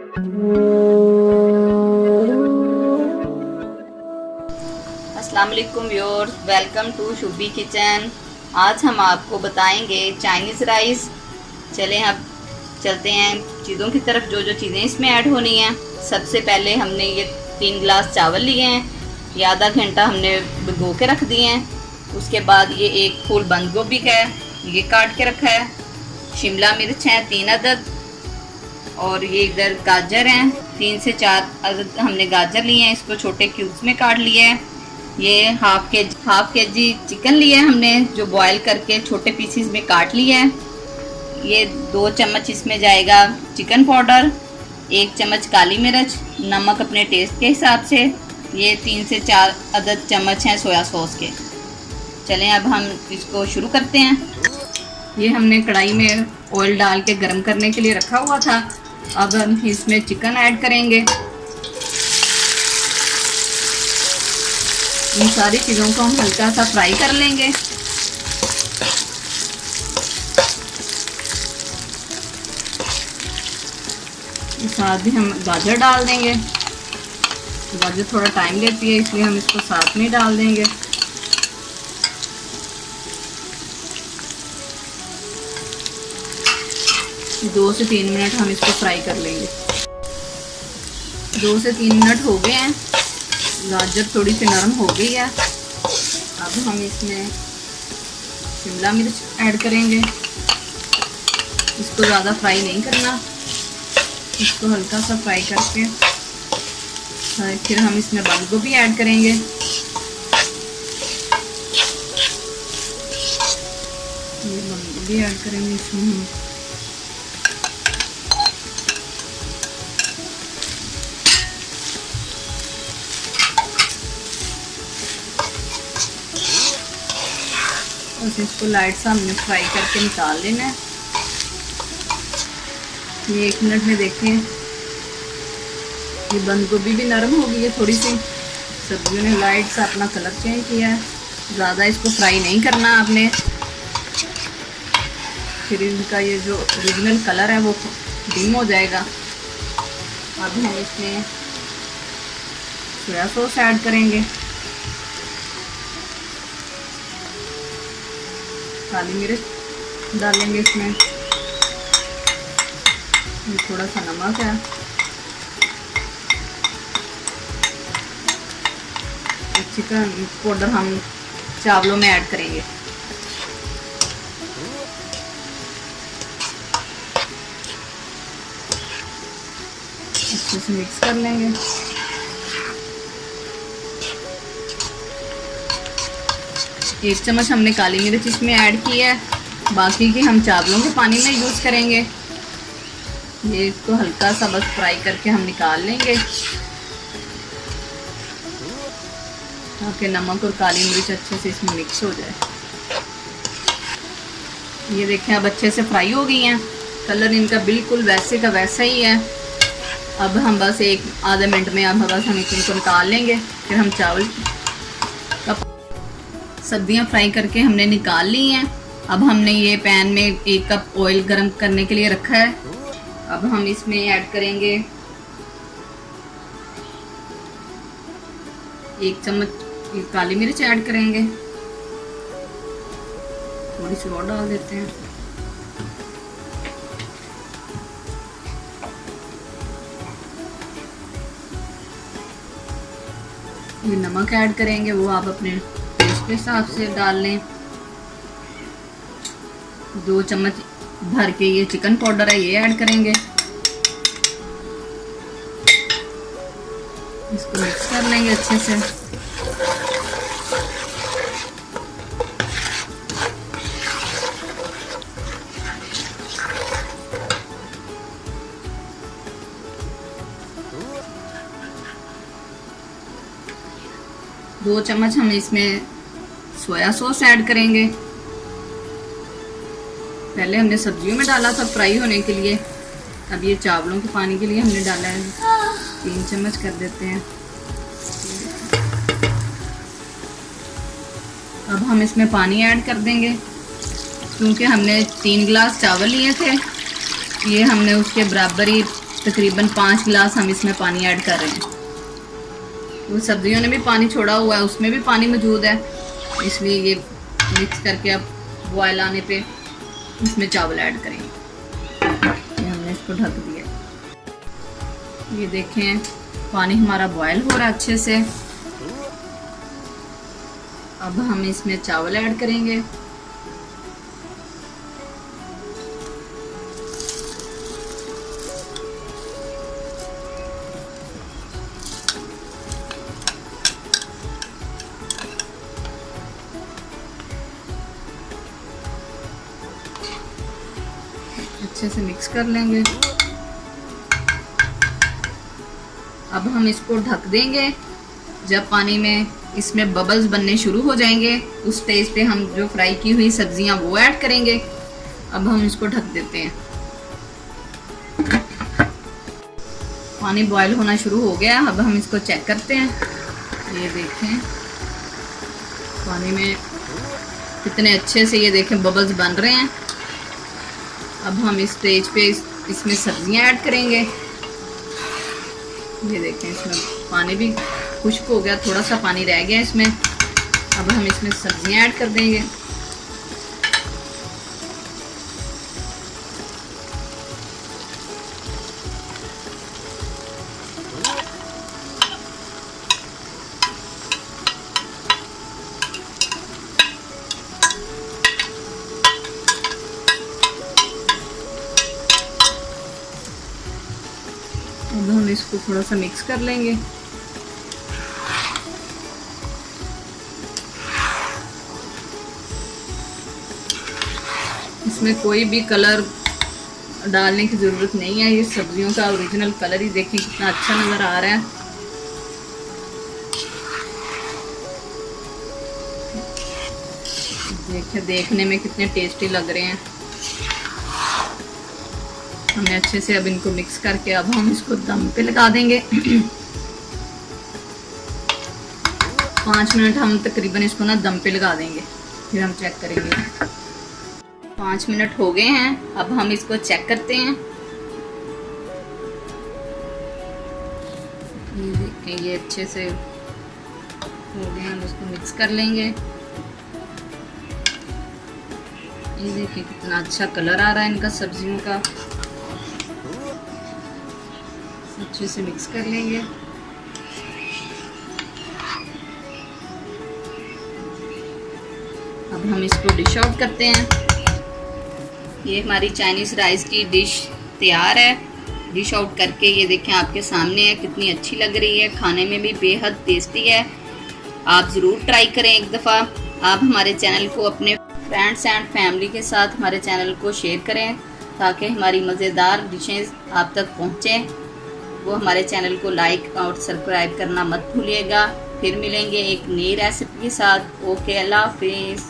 अस्सलाम वालेकुम viewers, welcome to Shubhi kitchen. आज हम आपको बताएंगे चाइनीज़ राइस। चलें अब चलते हैं चीज़ों की तरफ, जो जो चीज़ें इसमें ऐड होनी हैं। सबसे पहले हमने ये 3 गिलास चावल लिए हैं, ये आधा घंटा हमने भिगो के रख दिए हैं। उसके बाद ये एक फूल बंद गोभी का है, ये काट के रखा है। शिमला मिर्च है 3 अदद, और ये इधर गाजर हैं 3 से 4 अदद हमने गाजर लिए हैं, इसको छोटे क्यूब्स में काट लिया है। ये हाफ के जी चिकन लिया है हमने, जो बॉईल करके छोटे पीसीस में काट लिया है। ये 2 चम्मच इसमें जाएगा चिकन पाउडर, 1 चम्मच काली मिर्च, नमक अपने टेस्ट के हिसाब से। ये 3 से 4 अदद चम्मच हैं सोया सॉस के। चलें अब हम इसको शुरू करते हैं। ये हमने कढ़ाई में ऑयल डाल के गर्म करने के लिए रखा हुआ था। अब हम इसमें चिकन ऐड करेंगे। इन सारी चीज़ों को हम हल्का सा फ्राई कर लेंगे। साथ ही हम गाजर डाल देंगे। गाजर थोड़ा टाइम लेती है, इसलिए हम इसको साथ में डाल देंगे। दो से 3 मिनट हम इसको फ्राई कर लेंगे। 2 से 3 मिनट हो गए हैं, गाजर थोड़ी सी नरम हो गई है। अब हम इसमें शिमला मिर्च ऐड करेंगे। इसको ज़्यादा फ्राई नहीं करना, इसको हल्का सा फ्राई करके फिर हम इसमें बंद गोभी ऐड करेंगे। ये बंद गोभी ऐड करेंगे इसमें हम। बस इसको लाइट सा हमने फ्राई करके निकाल लेना है। ये 1 मिनट में देखें, ये बंद गोभी भी नरम हो गई है थोड़ी सी। सब्जियों ने लाइट सा अपना कलर चेंज किया है। ज़्यादा इसको फ्राई नहीं करना आपने, फिर इनका ये जो ओरिजिनल कलर है वो डिम हो जाएगा। अब हम इसमें सोया सॉस ऐड करेंगे। काली मिर्च डालेंगे इसमें, थोड़ा सा नमक है, चिकन पाउडर हम चावलों में ऐड करेंगे। अच्छे से मिक्स कर लेंगे। एक चम्मच हमने काली मिर्च इसमें ऐड की है, बाकी की हम चावलों के पानी में यूज़ करेंगे। ये इसको हल्का सा बस फ्राई करके हम निकाल लेंगे, ताकि नमक और काली मिर्च अच्छे से इसमें मिक्स हो जाए। ये देखें अब अच्छे से फ्राई हो गई हैं, कलर इनका बिल्कुल वैसे का वैसा ही है। अब हम बस 1 आधे मिनट में अब बस हम इनको निकाल लेंगे। फिर हम चावल सब्जियां फ्राई करके हमने निकाल ली हैं। अब हमने ये पैन में 1 कप ऑयल गरम करने के लिए रखा है। अब हम इसमें ऐड करेंगे 1 चम्मच काली मिर्च ऐड करेंगे। थोड़ी सी और डाल देते हैं। ये नमक ऐड करेंगे, वो आप अपने टेस्ट के हिसाब से डाल लें। 2 चम्मच भर के ये चिकन पाउडर है, ये ऐड करेंगे। इसको मिक्स कर लेंगे अच्छे से। दो चम्मच हम इसमें सोया सॉस ऐड करेंगे। पहले हमने सब्जियों में डाला था फ्राई होने के लिए, अब ये चावलों के पानी के लिए हमने डाला है। 3 चम्मच कर देते हैं। अब हम इसमें पानी ऐड कर देंगे, क्योंकि हमने 3 गिलास चावल लिए थे, ये हमने उसके बराबर ही तकरीबन 5 गिलास हम इसमें पानी ऐड कर रहे हैं। वो सब्जियों ने भी पानी छोड़ा हुआ है, उसमें भी पानी मौजूद है, इसलिए ये मिक्स करके अब बॉयल आने पे इसमें चावल ऐड करेंगे। हमने इसको ढक दिया। ये देखें पानी हमारा बॉयल हो रहा है अच्छे से। अब हम इसमें चावल ऐड करेंगे। अच्छे से मिक्स कर लेंगे। अब हम इसको ढक देंगे। जब पानी में इसमें बबल्स बनने शुरू हो जाएंगे उस स्टेज पे हम जो फ्राई की हुई सब्जियां वो ऐड करेंगे। अब हम इसको ढक देते हैं। पानी बॉयल होना शुरू हो गया। अब हम इसको चेक करते हैं। ये देखें पानी में कितने अच्छे से ये देखें बबल्स बन रहे हैं। अब हम इस स्टेज पे इसमें सब्जियां ऐड करेंगे। ये देखें इसमें पानी भी खुश्क हो गया, थोड़ा सा पानी रह गया इसमें। अब हम इसमें सब्जियां ऐड कर देंगे। अब हम इसको थोड़ा सा मिक्स कर लेंगे। इसमें कोई भी कलर डालने की ज़रूरत नहीं है। ये सब्जियों का ओरिजिनल कलर ही देखें कितना अच्छा नज़र आ रहा है। देखने में कितने टेस्टी लग रहे हैं। हमने अच्छे से अब इनको मिक्स करके अब हम इसको दम पे लगा देंगे। 5 मिनट हम तकरीबन इसको ना दम पे लगा देंगे, फिर हम चेक करेंगे। 5 मिनट हो गए हैं। अब हम इसको चेक करते हैं। ये देखें ये अच्छे से हो गए। हम इसको मिक्स कर लेंगे। ये देखिए कितना अच्छा कलर आ रहा है इनका सब्जियों का। अच्छे से मिक्स कर लेंगे। अब हम इसको डिश आउट करते हैं। ये हमारी चाइनीज़ राइस की डिश तैयार है। डिश आउट करके ये देखें आपके सामने है, कितनी अच्छी लग रही है, खाने में भी बेहद टेस्टी है। आप ज़रूर ट्राई करें एक दफ़ा। आप हमारे चैनल को अपने फ्रेंड्स एंड फैमिली के साथ हमारे चैनल को शेयर करें ताकि हमारी मज़ेदार डिशेस आप तक पहुँचें। वो हमारे चैनल को लाइक और सब्सक्राइब करना मत भूलिएगा। फिर मिलेंगे एक नई रेसिपी के साथ। ओके, अल्लाह हाफिज़।